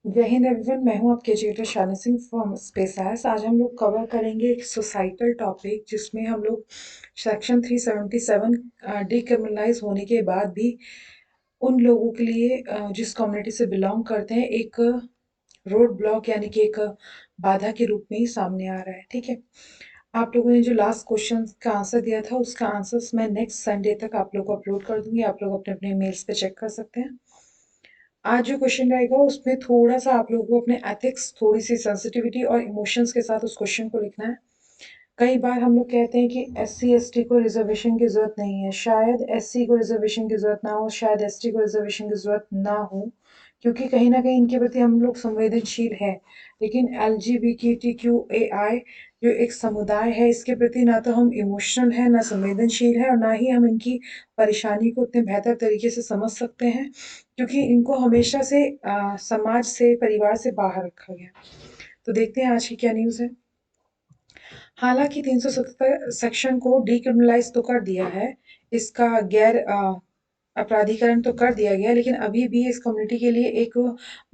जय हिंद एवरीवन, मैं हूं आपके educator Shalini Singh from space. आज हम लोग कवर करेंगे एक सोसाइटल टॉपिक जिसमें हम लोग सेक्शन 377 डिक्रिमिनलाइज होने के बाद भी उन लोगों के लिए जिस कम्युनिटी से बिलोंग करते हैं एक रोड ब्लॉक यानी कि एक बाधा के रूप में ही सामने आ रहा है। ठीक है, आप लोगों ने जो लास्ट क्वेश्चन का आंसर दिया था उसका आंसर्स मैं नेक्स्ट संडे तक आप लोग को अपलोड कर दूंगी। आप लोग अपने अपने मेल्स पे चेक कर सकते हैं। आज जो क्वेश्चन रहेगा उसमें थोड़ा सा आप लोगों को अपने एथिक्स, थोड़ी सी सेंसिटिविटी और इमोशंस के साथ उस क्वेश्चन को लिखना है। कई बार हम लोग कहते हैं कि एससी एसटी को रिजर्वेशन की जरूरत नहीं है। शायद एससी को रिजर्वेशन की जरूरत ना हो, शायद एसटी को रिजर्वेशन की जरूरत ना हो, क्योंकि कहीं ना कहीं इनके प्रति हम लोग संवेदनशील है। लेकिन LGBTQAI जो एक समुदाय है, इसके प्रति ना तो हम इमोशनल है, ना संवेदनशील है, और ना ही हम इनकी परेशानी को उतने बेहतर तरीके से समझ सकते हैं, क्योंकि इनको हमेशा से समाज से, परिवार से बाहर रखा गया। तो देखते हैं आज की क्या न्यूज़ है। हालांकि 377 सेक्शन को डिक्रिमिनलाइज तो कर दिया है, इसका गैर अपराधीकरण तो कर दिया गया, लेकिन अभी भी इस कम्युनिटी के लिए एक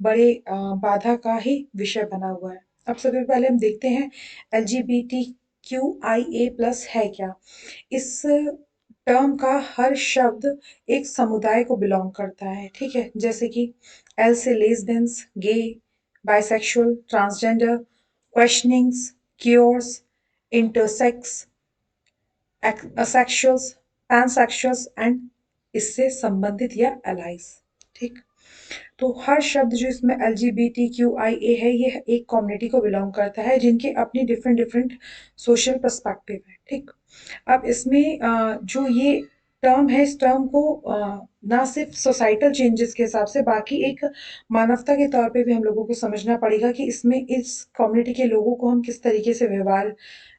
बड़े बाधा का ही विषय बना हुआ है। अब सबसे पहले हम देखते हैं LGBTQIA+ है क्या। इस टर्म का हर शब्द एक समुदाय को बिलोंग करता है। ठीक है, जैसे कि एल से lesbians, gay, bisexual, transgender, questionings, queers, intersex, asexuals, pansexuals and इससे संबंधित या एलाइज। ठीक, तो हर शब्द जो इसमें LGBTQIA है, ये एक कम्युनिटी को बिलोंग करता है जिनके अपनी डिफरेंट डिफरेंट सोशल पर्सपेक्टिव है। ठीक, अब इसमें जो ये टर्म है, इस टर्म को ना सिर्फ सोसाइटल चेंजेस के हिसाब से, बाकी एक मानवता के तौर पे भी हम लोगों को समझना पड़ेगा कि इसमें इस कम्युनिटी के लोगों को हम किस तरीके से व्यवहार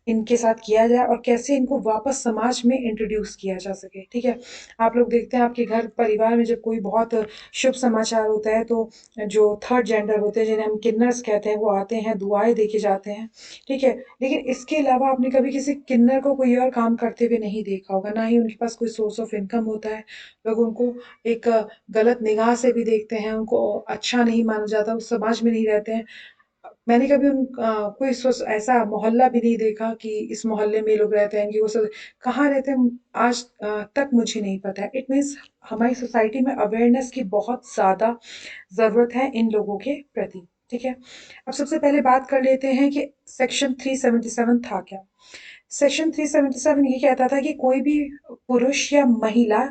इनके साथ किया जाए और कैसे इनको वापस समाज में इंट्रोड्यूस किया जा सके। ठीक है, आप लोग देखते हैं आपके घर परिवार में जब कोई बहुत शुभ समाचार होता है तो जो थर्ड जेंडर होते हैं, जिन्हें हम किन्नर्स कहते हैं, वो आते हैं, दुआएं देके जाते हैं। ठीक है, लेकिन इसके अलावा आपने कभी किसी किन्नर को कोई और काम करते हुए नहीं देखा होगा, ना ही उनके पास कोई सोर्स ऑफ इनकम होता है। लोग उनको एक गलत निगाह से भी देखते हैं, उनको अच्छा नहीं माना जाता, उस समाज में नहीं रहते हैं। मैंने कभी कोई ऐसा मोहल्ला भी नहीं देखा कि इस मोहल्ले में लोग रहते हैं, कि वो सब कहाँ रहते हैं आज तक मुझे नहीं पता है। इट मीन्स हमारी सोसाइटी में अवेयरनेस की बहुत ज़्यादा ज़रूरत है इन लोगों के प्रति। ठीक है, अब सबसे पहले बात कर लेते हैं कि सेक्शन 377 था क्या। सेक्शन 377 ये कहता था कि कोई भी पुरुष या महिला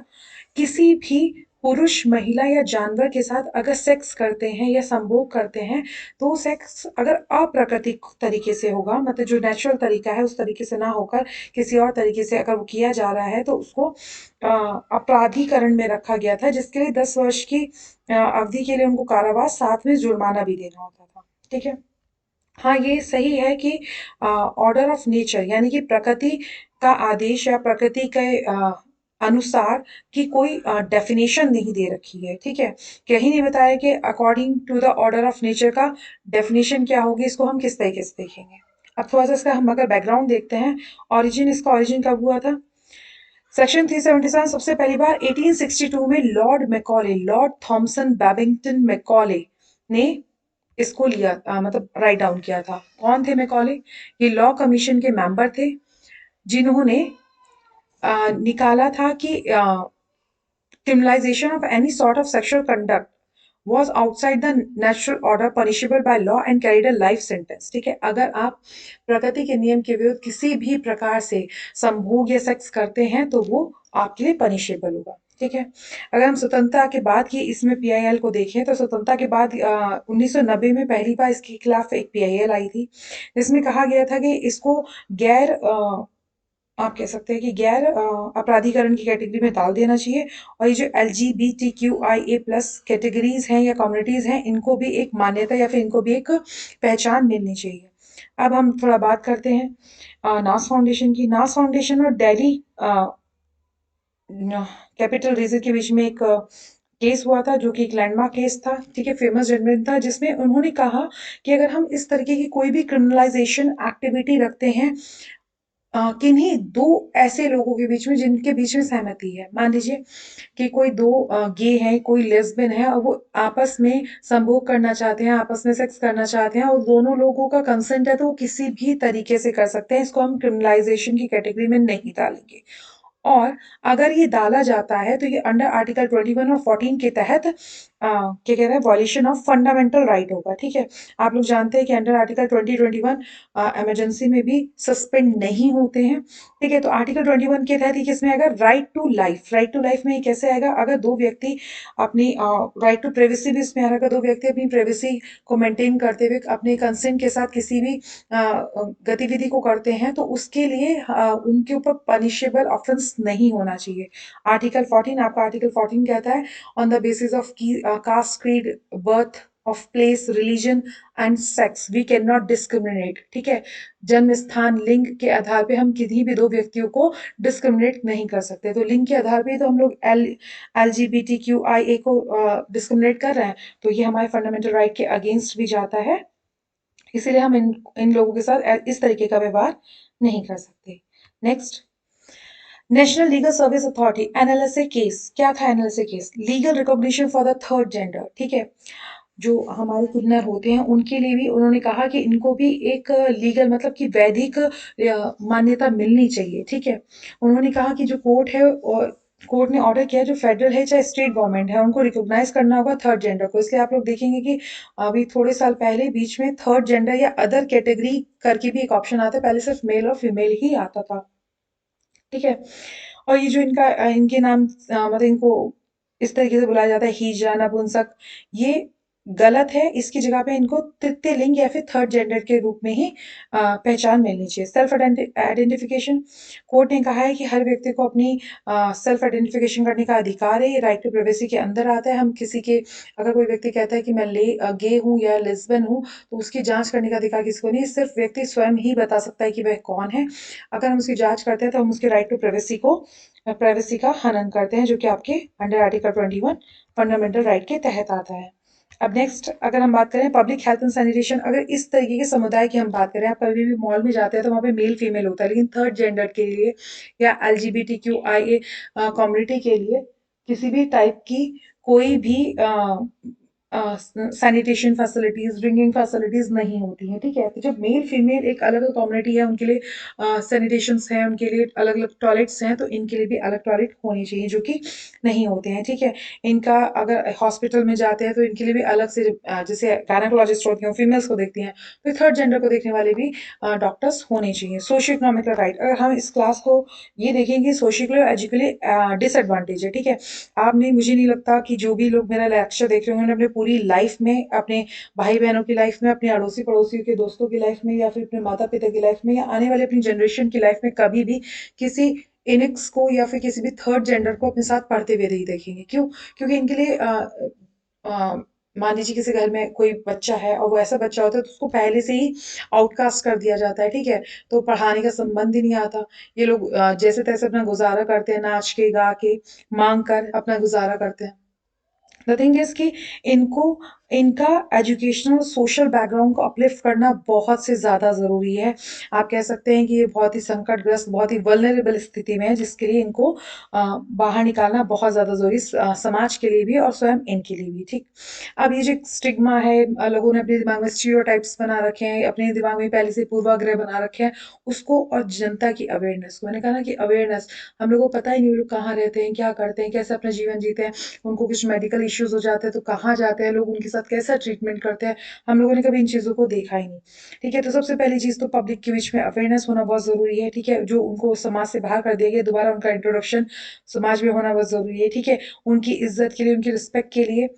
किसी भी पुरुष, महिला या जानवर के साथ अगर सेक्स करते हैं या संभोग करते हैं, तो सेक्स अगर अप्राकृतिक तरीके से होगा, मतलब जो नेचुरल तरीका है उस तरीके से ना होकर किसी और तरीके से अगर वो किया जा रहा है, तो उसको अपराधीकरण में रखा गया था, जिसके लिए 10 वर्ष की अवधि के लिए उनको कारावास, साथ में जुर्माना भी देना होता था। ठीक है, हाँ ये सही है कि ऑर्डर ऑफ नेचर यानी कि प्रकृति का आदेश या प्रकृति के अनुसार की कोई डेफिनेशन नहीं दे रखी है। ठीक है, कहीं नहीं बताया कि according to the order of nature का डेफिनेशन क्या होगी, इसको हम किस तरीके से देखेंगे। अब थोड़ा सा इसका हम अगर बैकग्राउंड देखते हैं, ओरिजिन, इसका ओरिजिन कब हुआ था। सेक्शन 377 सबसे पहली बार 1862 में Lord Macaulay, Lord Thomson Babington Macaulay ने इसको लिया, मतलब राइट डाउन किया था। कौन थे मैकॉले? ये लॉ कमीशन के मेंबर थे, जिन्होंने निकाला था कि criminalization of any sort of sexual conduct was outside the natural order punishable by law and carried a life sentence। ठीक है, अगर आप प्रकृति के नियम के विरुद्ध किसी भी प्रकार से संभोग या सेक्स करते हैं तो वो आपके लिए पनिशेबल होगा। ठीक है, अगर हम स्वतंत्रता के बाद की इसमें PIL को देखें, तो स्वतंत्रता के बाद 1990 में पहली बार इसके खिलाफ एक PIL आई थी, जिसमें कहा गया था कि इसको गैर आप कह सकते हैं कि गैर अपराधीकरण की कैटेगरी में डाल देना चाहिए, और ये जो LGBTQIA+ कैटेगरीज हैं या कम्युनिटीज हैं, इनको भी एक मान्यता या फिर इनको भी एक पहचान मिलनी चाहिए। अब हम थोड़ा बात करते हैं नास फाउंडेशन की। नास फाउंडेशन और दिल्ली कैपिटल रीजन के बीच में एक केस हुआ था, जो कि एक लैंडमार्क केस था। ठीक है, फेमस जजमेंट था, जिसमें उन्होंने कहा कि अगर हम इस तरीके की कोई भी क्रिमिनलाइजेशन एक्टिविटी रखते हैं किन्हीं दो ऐसे लोगों के बीच में जिनके बीच में सहमति है। मान लीजिए कि कोई दो गे हैं, कोई लेस्बियन है और वो आपस में संभोग करना चाहते हैं, आपस में सेक्स करना चाहते हैं और दोनों लोगों का कंसेंट है तो वो किसी भी तरीके से कर सकते हैं। इसको हम क्रिमिनलाइजेशन की कैटेगरी में नहीं डालेंगे। और अगर ये डाला जाता है तो ये अंडर आर्टिकल 21 और 14 के तहत क्या कहते हैं, वॉल्यूशन ऑफ फंडामेंटल राइट होगा। ठीक है, आप लोग जानते हैं कि अंडर आर्टिकल 2021 इमरजेंसी में भी सस्पेंड नहीं होते हैं। ठीक है, तो आर्टिकल 21 के तहत ये किसमें आएगा, right to life. Right to life में ये कैसे आएगा, अगर दो व्यक्ति अपनी राइट टू प्राइवेसी भी इसमें आएगा, दो व्यक्ति अपनी प्राइवेसी को मेंटेन करते हुए अपने कंसेंट के साथ किसी भी गतिविधि को करते हैं तो उसके लिए उनके ऊपर पनिशेबल ऑफेंस नहीं होना चाहिए। आर्टिकल 14, आपका आर्टिकल 14 कहता है on the basis of caste, creed, birth of place, religion and sex we can not discriminate. ठीक है, जन्म स्थान, लिंग के आधार पे हम किसी भी दो व्यक्तियों को डिस्क्रिमिनेट नहीं कर सकते। तो लिंग के आधार पे तो हम लोग LGBTQIA को डिस्क्रिमिनेट कर रहे हैं, तो ये हमारे फंडामेंटल राइट के अगेंस्ट भी जाता है। इसीलिए हम इन लोगों के साथ इस तरीके का व्यवहार नहीं कर सकते। Next, national legal service authority NLSA case. क्या था NLSA case, legal recognition for the third gender. ठीक है, जो हमारे किन्नर होते हैं उनके लिए भी उन्होंने कहा कि इनको भी एक लीगल मतलब कि वैधिक मान्यता मिलनी चाहिए। ठीक है, उन्होंने कहा कि जो कोर्ट है और कोर्ट ने ऑर्डर किया जो फेडरल है चाहे स्टेट गवर्नमेंट है उनको रिकॉग्नाइज करना होगा थर्ड जेंडर को। इसलिए आप लोग देखेंगे कि अभी थोड़े साल पहले बीच में थर्ड जेंडर या अदर कैटेगरी करके भी एक ऑप्शन आता है, पहले सिर्फ मेल और फीमेल ही आता था। ठीक है, और ये जो इनके नाम मतलब इनको इस तरीके से बुलाया जाता है हीजा, नपुंसक, ये गलत है। इसकी जगह पे इनको तृतीय लिंग या फिर थर्ड जेंडर के रूप में ही पहचान मिलनी चाहिए। सेल्फ आइडेंटिफिकेशन, कोर्ट ने कहा है कि हर व्यक्ति को अपनी सेल्फ आइडेंटिफिकेशन करने का अधिकार है, ये राइट टू प्राइवेसी के अंदर आता है। हम किसी के, अगर कोई व्यक्ति कहता है कि मैं गे हूँ या लेस्बियन हूँ तो उसकी जांच करने का अधिकार किसी को नहीं, सिर्फ व्यक्ति स्वयं ही बता सकता है कि वह कौन है। अगर हम उसकी जांच करते हैं तो हम उसके राइट टू प्राइवेसी का हनन करते हैं, जो कि आपके अंडर आर्टिकल 21 फंडामेंटल राइट के तहत आता है। अब नेक्स्ट अगर हम बात करें पब्लिक हेल्थ एंड सैनिटेशन, अगर इस तरीके के समुदाय की हम बात करें, आप कभी भी मॉल में जाते हैं तो वहाँ पे मेल फीमेल होता है, लेकिन थर्ड जेंडर के लिए या LGBTQIA कम्युनिटी के लिए किसी भी टाइप की कोई भी सैनिटेशन फैसिलिटीज, ड्रिंकिंग फैसिलिटीज नहीं होती हैं। ठीक है, तो जब मेल फीमेल एक अलग अलग कम्युनिटी है उनके लिए सैनिटेशंस हैं, उनके लिए अलग अलग टॉयलेट्स हैं, तो इनके लिए भी अलग टॉयलेट होनी चाहिए जो कि नहीं होते हैं। ठीक है, इनका अगर हॉस्पिटल में जाते हैं तो इनके लिए भी अलग से जैसे गायनेकोलॉजिस्ट होती हैं फीमेल्स को देखती हैं, तो थर्ड जेंडर को देखने वाले भी डॉक्टर्स होने चाहिए। सोशियो इकोनॉमिकल राइट, अगर हम इस क्लास को ये देखेंगे सोशियली और एजुकली डिसएडवांटेज है। ठीक है, आप नहीं, मुझे नहीं लगता कि जो भी लोग मेरा लेक्चर देख रहे होंगे अपने पूरी लाइफ में, अपने भाई बहनों की लाइफ में, अपने अड़ोसी पड़ोसियों के दोस्तों की लाइफ में या फिर अपने माता पिता की लाइफ में या आने वाले अपनी जनरेशन की लाइफ में कभी भी किसी इनिक्स को या फिर किसी भी थर्ड जेंडर को अपने साथ पढ़ते हुए नहीं देखेंगे। क्यों, क्योंकि इनके लिए मान लीजिए किसी घर में कोई बच्चा है और वो ऐसा बच्चा होता है तो उसको पहले से ही आउटकास्ट कर दिया जाता है। ठीक है, तो पढ़ाने का संबंध ही नहीं आता। ये लोग जैसे तैसे अपना गुजारा करते हैं, नाच के गा के मांग कर अपना गुजारा करते हैं। द थिंग इज कि इनको इनका एजुकेशनल सोशल बैकग्राउंड को अपलिफ्ट करना बहुत से ज़्यादा ज़रूरी है। आप कह सकते हैं कि ये बहुत ही संकटग्रस्त, बहुत ही वल्नरेबल स्थिति में है, जिसके लिए इनको बाहर निकालना बहुत ज़्यादा ज़रूरी, समाज के लिए भी और स्वयं इनके लिए भी। ठीक, अब ये जो स्टिग्मा है, लोगों ने अपने दिमाग में स्टीरियोटाइप्स बना रखे हैं, अपने दिमाग में पहले से पूर्वाग्रह बना रखे हैं, उसको और जनता की अवेयरनेस को, मैंने कहा ना कि अवेयरनेस, हम लोगों को पता ही नहीं वो लोग कहाँ रहते हैं, क्या करते हैं, कैसे अपना जीवन जीते हैं, उनको कुछ मेडिकल इश्यूज हो जाते हैं तो कहाँ जाते हैं लोग, उनके साथ कैसा ट्रीटमेंट करते हैं, हम लोगों ने कभी इन चीज़ों को देखा ही नहीं। ठीक है, तो सबसे पहली चीज़ तो पब्लिक के बीच में अवेयरनेस होना बहुत ज़रूरी है। ठीक है, जो उनको समाज से बाहर कर दिया गया, दोबारा उनका इंट्रोडक्शन समाज में होना बहुत ज़रूरी है। ठीक है, उनकी इज्जत के लिए, उनकी रिस्पेक्ट के लिए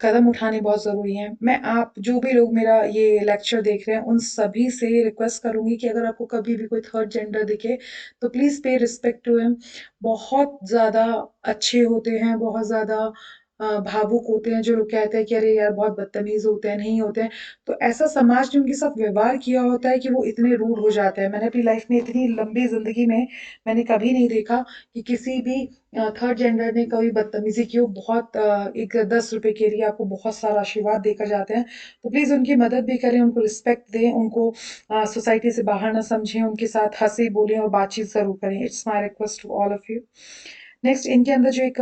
कदम उठाने बहुत ज़रूरी हैं। मैं आप जो भी लोग मेरा ये लेक्चर देख रहे हैं उन सभी से रिक्वेस्ट करूँगी कि अगर आपको कभी भी कोई थर्ड जेंडर दिखे तो प्लीज़ पे रिस्पेक्ट टू हिम। बहुत ज़्यादा अच्छे होते हैं, बहुत ज़्यादा भावुक होते हैं, जो लोग कहते हैं कि अरे यार बहुत बदतमीज होते हैं, नहीं होते हैं, तो ऐसा समाज ने उनके साथ व्यवहार किया होता है कि वो इतने रूड हो जाते हैं। मैंने अपनी लाइफ में इतनी लंबी जिंदगी में मैंने कभी नहीं देखा कि किसी भी थर्ड जेंडर ने कभी बदतमीजी की हो। बहुत एक 10 रुपए के लिए आपको बहुत सारा आशीर्वाद देकर जाते हैं, तो प्लीज उनकी मदद भी करें, उनको रिस्पेक्ट दें, उनको सोसाइटी से बाहर ना समझें, उनके साथ हंसे बोलें और बातचीत जरूर करें। It's my request to all of you. Next, इनके अंदर जो एक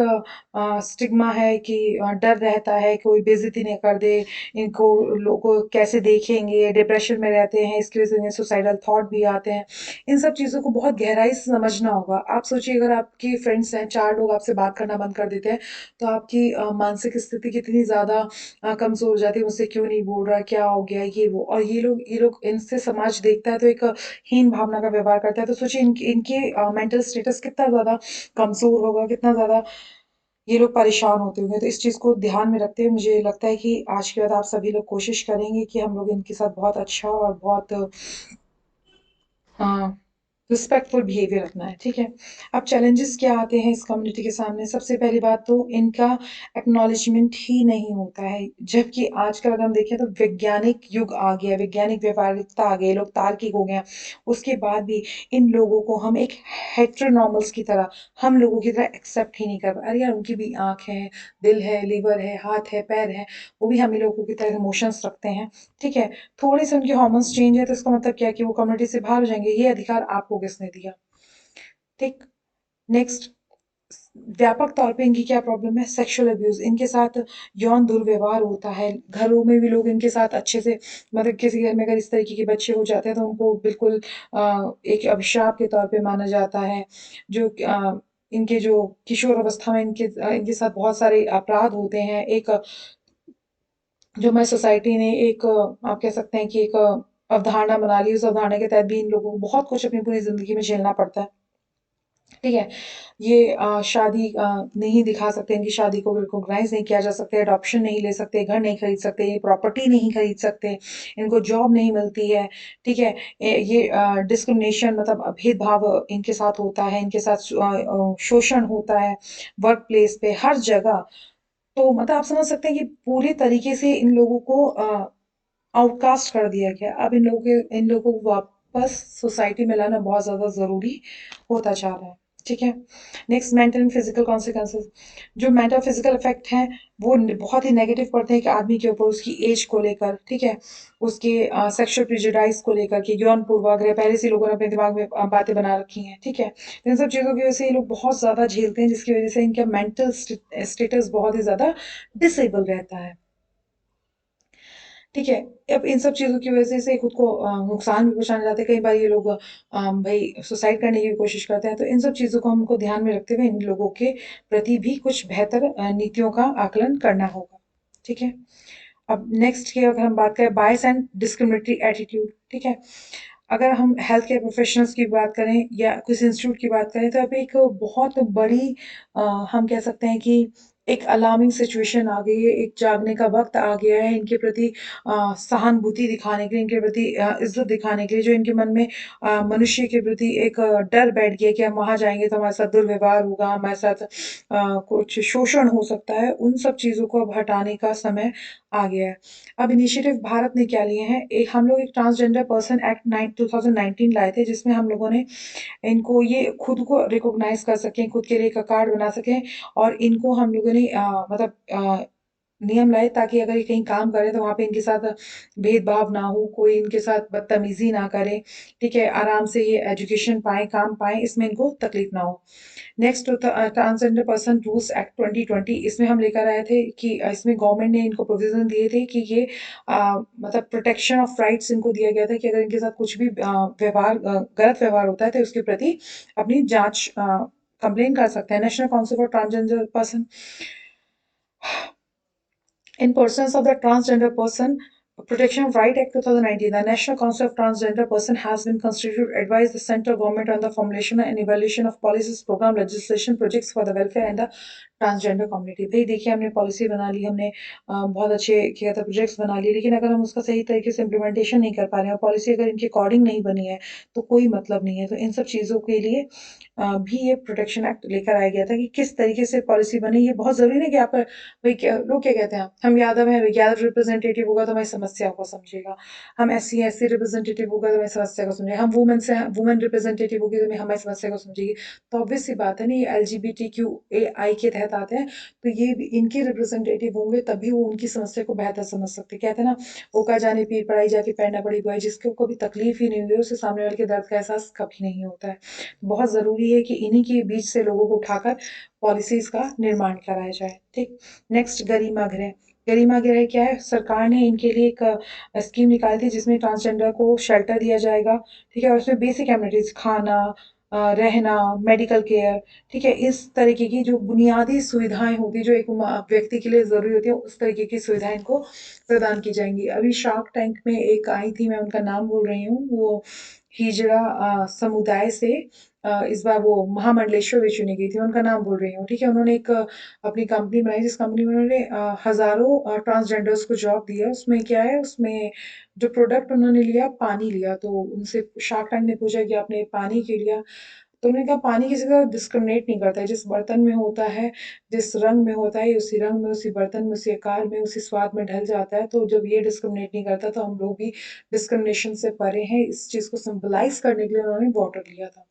स्टिग्मा है कि डर रहता है कोई बेइज्जती नहीं कर दे, इनको लोग कैसे देखेंगे, डिप्रेशन में रहते हैं, इसकी वजह से इन्हें सुसाइडल थॉट भी आते हैं। इन सब चीज़ों को बहुत गहराई से समझना होगा। आप सोचिए, अगर आपके फ्रेंड्स हैं, 4 लोग आपसे बात करना बंद कर देते हैं, तो आपकी मानसिक स्थिति कितनी ज़्यादा कमज़ोर हो जाती है। मुझसे क्यों नहीं बोल रहा, क्या हो गया, ये वो। और ये लोग इनसे समाज देखता है तो एक हीन भावना का व्यवहार करता है। तो सोचिए इनके इनके मेंटल स्टेटस कितना ज़्यादा कमज़ोर होगा, कितना ज़्यादा ये लोग परेशान होते होंगे। तो इस चीज़ को ध्यान में रखते हुए मुझे लगता है कि आज के बाद आप सभी लोग कोशिश करेंगे कि हम लोग इनके साथ बहुत अच्छा और बहुत रिस्पेक्टफुल बिहेवियर रखना है, ठीक है। अब चैलेंजेस क्या आते हैं इस कम्युनिटी के सामने? सबसे पहली बात तो इनका एक्नॉलेजमेंट ही नहीं होता है। जबकि आजकल अगर हम देखें तो वैज्ञानिक युग आ गया, वैज्ञानिक व्यवहारिकता आ गई, लोग तार्किक हो गए हैं। उसके बाद भी इन लोगों को हम एक हेटेरोनॉर्मल्स की तरह, हम लोगों की तरह एक्सेप्ट ही नहीं कर पा। अरे यार, उनकी भी आँख है, दिल है, लिवर है, हाथ है, पैर है, वो भी हम ही लोगों की तरह इमोशंस रखते हैं, ठीक है। थोड़े से उनके हार्मोन्स चेंज है तो इसका मतलब क्या है कि वो कम्युनिटी से बाहर हो जाएंगे। ये अधिकार आपको किसने दिया? ठीक। नेक्स्ट, व्यापक तौर पे इनकी क्या प्रॉब्लम है? सेक्सुअल अब्यूज, इनके साथ यौन दुर्व्यवहार होता है। घरों में भी लोग इनके साथ अच्छे से, मतलब किसी घर में अगर इस तरीके के बच्चे हो जाते हैं तो उनको बिल्कुल एक अभिशाप के तौर पे माना जाता है। जो इनके जो किशोर अवस्था में इनके साथ बहुत सारे अपराध होते हैं। एक जो हमारी सोसाइटी ने एक आप कह सकते हैं कि एक अवधारणा बना ली, उस अवधारणा के तहत भी इन लोगों को बहुत कुछ अपनी पूरी ज़िंदगी में झेलना पड़ता है, ठीक है। ये शादी नहीं दिखा सकते, इनकी शादी को रिकॉग्नाइज़ नहीं किया जा सकता, अडॉप्शन नहीं ले सकते, घर नहीं खरीद सकते, ये प्रॉपर्टी नहीं खरीद सकते, इनको जॉब नहीं मिलती है, ठीक है। ये डिस्क्रिमिनेशन मतलब भेदभाव इनके साथ होता है, इनके साथ शोषण होता है वर्क प्लेस पे, हर जगह। तो मतलब आप समझ सकते हैं कि पूरी तरीके से इन लोगों को आउटकास्ट कर दिया गया। अब इन लोगों को वापस सोसाइटी में लाना बहुत ज़्यादा ज़रूरी होता जा रहा है, ठीक है। Next, mental and physical consequences. जो मेंटल फिजिकल इफेक्ट हैं वो बहुत ही नेगेटिव पड़ते हैं कि आदमी के ऊपर, उसकी एज को लेकर, ठीक है, उसके सेक्सुअल प्रिजुडाइज को लेकर, कि यौन पूर्वाग्रह पहले से लोगों ने अपने दिमाग में बातें बना रखी हैं, ठीक है। तो इन सब चीज़ों की वजह से ये लोग बहुत ज़्यादा झेलते हैं, जिसकी वजह से इनका मेंटल स्टेटस बहुत ही ज़्यादा डिसेबल रहता है, ठीक है। अब इन सब चीज़ों की वजह से खुद को नुकसान भी पहुँचाने जाते हैं। कई बार ये लोग भई सुसाइड करने की भी कोशिश करते हैं। तो इन सब चीज़ों को हमको ध्यान में रखते हुए इन लोगों के प्रति भी कुछ बेहतर नीतियों का आकलन करना होगा, ठीक है। अब नेक्स्ट की अगर हम बात करें, बायस एंड डिस्क्रिमिनेटरी एटीट्यूड, ठीक है। अगर हम हेल्थ केयर प्रोफेशनल्स की बात करें या किसी इंस्टीट्यूट की बात करें, तो अब एक बहुत बड़ी अ, हम कह सकते हैं कि एक अलार्मिंग सिचुएशन आ गई है, एक जागने का वक़्त आ गया है इनके प्रति सहानुभूति दिखाने के लिए, इनके प्रति इज़्ज़त दिखाने के लिए। जो इनके मन में मनुष्य के प्रति एक डर बैठ गया कि हम वहाँ जाएँगे तो हमारे साथ दुर्व्यवहार होगा, हमारे साथ कुछ शोषण हो सकता है, उन सब चीज़ों को अब हटाने का समय आ गया है। अब इनिशिएटिव भारत ने क्या लिए हैं? हम लोग एक ट्रांसजेंडर पर्सन एक्ट 2019 लाए थे, जिसमें हम लोगों ने इनको ये खुद को रिकॉग्नाइज कर सकें, खुद के लिए एक कार्ड बना सकें, और इनको हम लोगों ने मतलब नियम लाए ताकि अगर ये कहीं काम करें तो वहाँ पे इनके साथ भेदभाव ना हो, कोई इनके साथ बदतमीजी ना करे, ठीक है, आराम से ये एजुकेशन पाएँ, काम पाएँ, इसमें इनको तकलीफ ना हो। नेक्स्ट होता ट्रांसजेंडर पर्सन रूल्स एक्ट 2020। इसमें हम लेकर आए थे कि इसमें गवर्नमेंट ने इनको प्रोविजन दिए थे कि ये मतलब प्रोटेक्शन ऑफ राइट्स इनको दिया गया था कि अगर इनके साथ कुछ भी गलत व्यवहार होता है तो उसके प्रति अपनी जांच कंप्लेन कर सकते हैं। National council for transgender person, in persons of the transgender person, Protection of Right Act 2019, the National Council of Transgender Person has been constituted to advise the central government on the formulation and evaluation of policies, program, legislation, projects for the welfare and the transgender community. भाई देखिए, हमने policy बना ली, हमने बहुत अच्छे क्या कहते हैं प्रोजेक्ट्स बना लिए, लेकिन अगर हम उसका सही तरीके से इम्प्लीमेंटेशन नहीं कर पा रहे हैं, पॉलिसी अगर इनके अकॉर्डिंग नहीं बनी है, तो कोई मतलब नहीं है। तो इन सब चीज़ों के लिए भी ये प्रोटेक्शन एक्ट लेकर आया गया था कि किस तरीके से पॉलिसी बनी। ये बहुत ज़रूरी नहीं कि आप भाई क्या लोग क्या कहते हैं, हम यादव हैं, यादव रिप्रेजेंटेटिव होगा तो हमारी समस्या को समझेगा, हम SC रिप्रेजेंटेटिव होगा तो हमारी समस्या को समझेगा, हम वुमेन से वुमेन रिप्रेजेंटेटिव होगी तो हमारी समस्या को समझेगी। तो ऑब्वियस सी बात है ना, ये LGBTQAI के तहत आते हैं, तो ये भी इनके रिप्रेजेंटेटिव होंगे तभी वो उनकी समस्या को बेहतर समझ सकते। कहते हैं ना, ओका जाने पीर पड़ाई जाके पैर न पड़ी बुआई, जिसको कभी तकलीफ ही नहीं हुई उसे सामने वाले के दर्द का एहसास कभी नहीं होता है। बहुत ज़रूरी है कि इन्हीं के बीच से लोगों को उठाकर पॉलिसीज़ का निर्माण कराया जाए। ठीक। नेक्स्ट, गरिमा गृह। गरिमा गृह क्या है? सरकार ने इनके लिए एक स्कीम निकाली थी जिसमें ट्रांसजेंडर को शेल्टर दिया जाएगा। ठीक है, और उसमें बेसिक एमिनिटीज़, खाना, रहना, मेडिकल केयर, ठीक है, इस तरीके की जो बुनियादी सुविधाएँ होती हैं, जो एक व्यक्ति के लिए ज़रूरी होती है, उस तरीके की सुविधाएँ इनको प्रदान की जाएँगी। अभी शार्क टैंक में एक आई थी, मैं उनका नाम भूल रही हूँ, वो हिजड़ा समुदाय से इस बार वो महामंडलेश्वर भी चुनी गई थी, उनका नाम भूल रही हूँ। ठीक है, उन्होंने एक अपनी कंपनी बनाई जिस कंपनी में उन्होंने हज़ारों ट्रांसजेंडर्स को जॉब दिया। उसमें क्या है, उसमें जो प्रोडक्ट उन्होंने लिया, पानी लिया। तो उनसे शार्क टैंक ने पूछा कि आपने पानी क्यों लिया? तो उन्होंने कहा पानी किसी का डिस्क्रिमिनेट नहीं करता है, जिस बर्तन में होता है, जिस रंग में होता है, उसी रंग में, उसी बर्तन में, उसी आकार में, उसी स्वाद में ढल जाता है। तो जब ये डिस्क्रिमिनेट नहीं करता तो हम लोग भी डिस्क्रिमिनेशन से परे हैं। इस चीज़ को सिंबलाइज़ करने के लिए उन्होंने वाटर लिया था।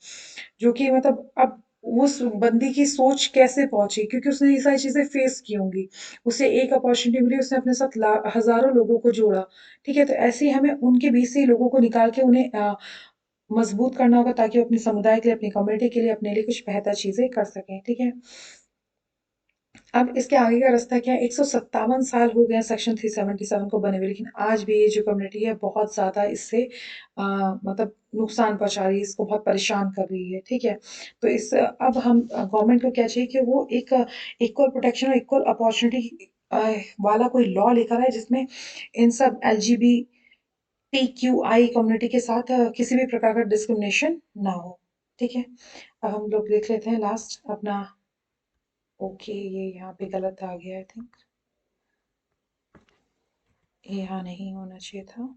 जो कि मतलब अब उस बंदी की सोच कैसे पहुँची, क्योंकि उसने ये सारी चीज़ें फेस की होंगी। उसे एक अपॉर्च्युनिटी मिली, उसने अपने साथ हज़ारों लोगों को जोड़ा। ठीक है? तो ऐसे ही हमें उनके बीच से ही लोगों को निकाल के उन्हें मजबूत करना होगा ताकि वो अपने समुदाय के लिए, अपनी कम्युनिटी के लिए, अपने लिए कुछ बेहतर चीज़ें कर सकें। ठीक है? अब इसके आगे का रास्ता क्या है? 157 साल हो गए हैं सेक्शन 377 को बने हुए, लेकिन आज भी ये जो कम्युनिटी है बहुत ज़्यादा इससे मतलब नुकसान पहुँचा रही है, इसको बहुत परेशान कर रही है। ठीक है? तो अब हम गवर्नमेंट को क्या चाहिए कि वो एक इक्वल प्रोटेक्शन और इक्वल अपॉर्च्युनिटी वाला कोई लॉ लेकर आए जिसमें इन सब LGBTQI कम्युनिटी के साथ किसी भी प्रकार का डिस्क्रिमिनेशन ना हो। ठीक है? अब हम लोग देख लेते हैं लास्ट अपना। ओके, ये यहाँ पे गलत आ गया, आई थिंक ये यहाँ नहीं होना चाहिए था।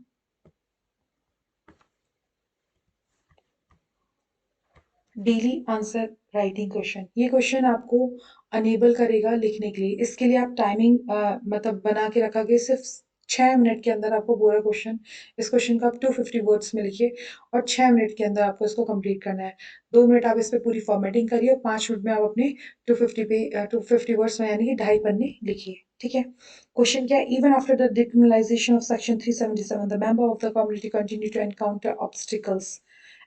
डेली आंसर राइटिंग क्वेश्चन, ये क्वेश्चन आपको अनेबल करेगा लिखने के लिए। इसके लिए आप टाइमिंग मतलब बना के रखोगे, सिर्फ 6 मिनट के अंदर आपको पूरा क्वेश्चन, इस क्वेश्चन को आप 250 वर्ड्स में लिखिए और 6 मिनट के अंदर आपको इसको कंप्लीट करना है। 2 मिनट आप इस पर पूरी फॉर्मेटिंग करिए और 5 मिनट में आप अपने 250 वर्ड्स में यानी कि 2.5 पन्ने लिखिए। ठीक है? क्वेश्चन क्या है? Even after the decriminalisation of section 377 the member of the community continue to encounter obstacles,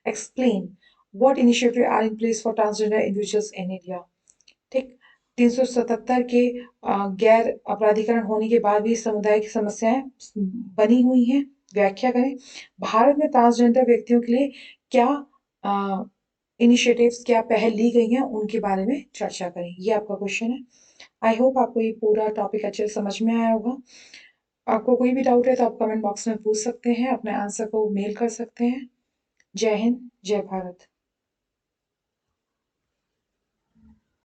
explain what initiative are in place for transgender individuals in India। ठीक। 377 के गैर अपराधीकरण होने के बाद भी समुदाय की समस्याएं बनी हुई हैं। व्याख्या करें। भारत में ट्रांसजेंडर व्यक्तियों के लिए क्या इनिशिएटिव्स, क्या पहल ली गई हैं, उनके बारे में चर्चा करें। ये आपका क्वेश्चन है। आई होप आपको ये पूरा टॉपिक अच्छे से समझ में आया होगा। आपको कोई भी डाउट है तो आप कमेंट बॉक्स में पूछ सकते हैं, अपने आंसर को मेल कर सकते हैं। जय हिंद, जय भारत।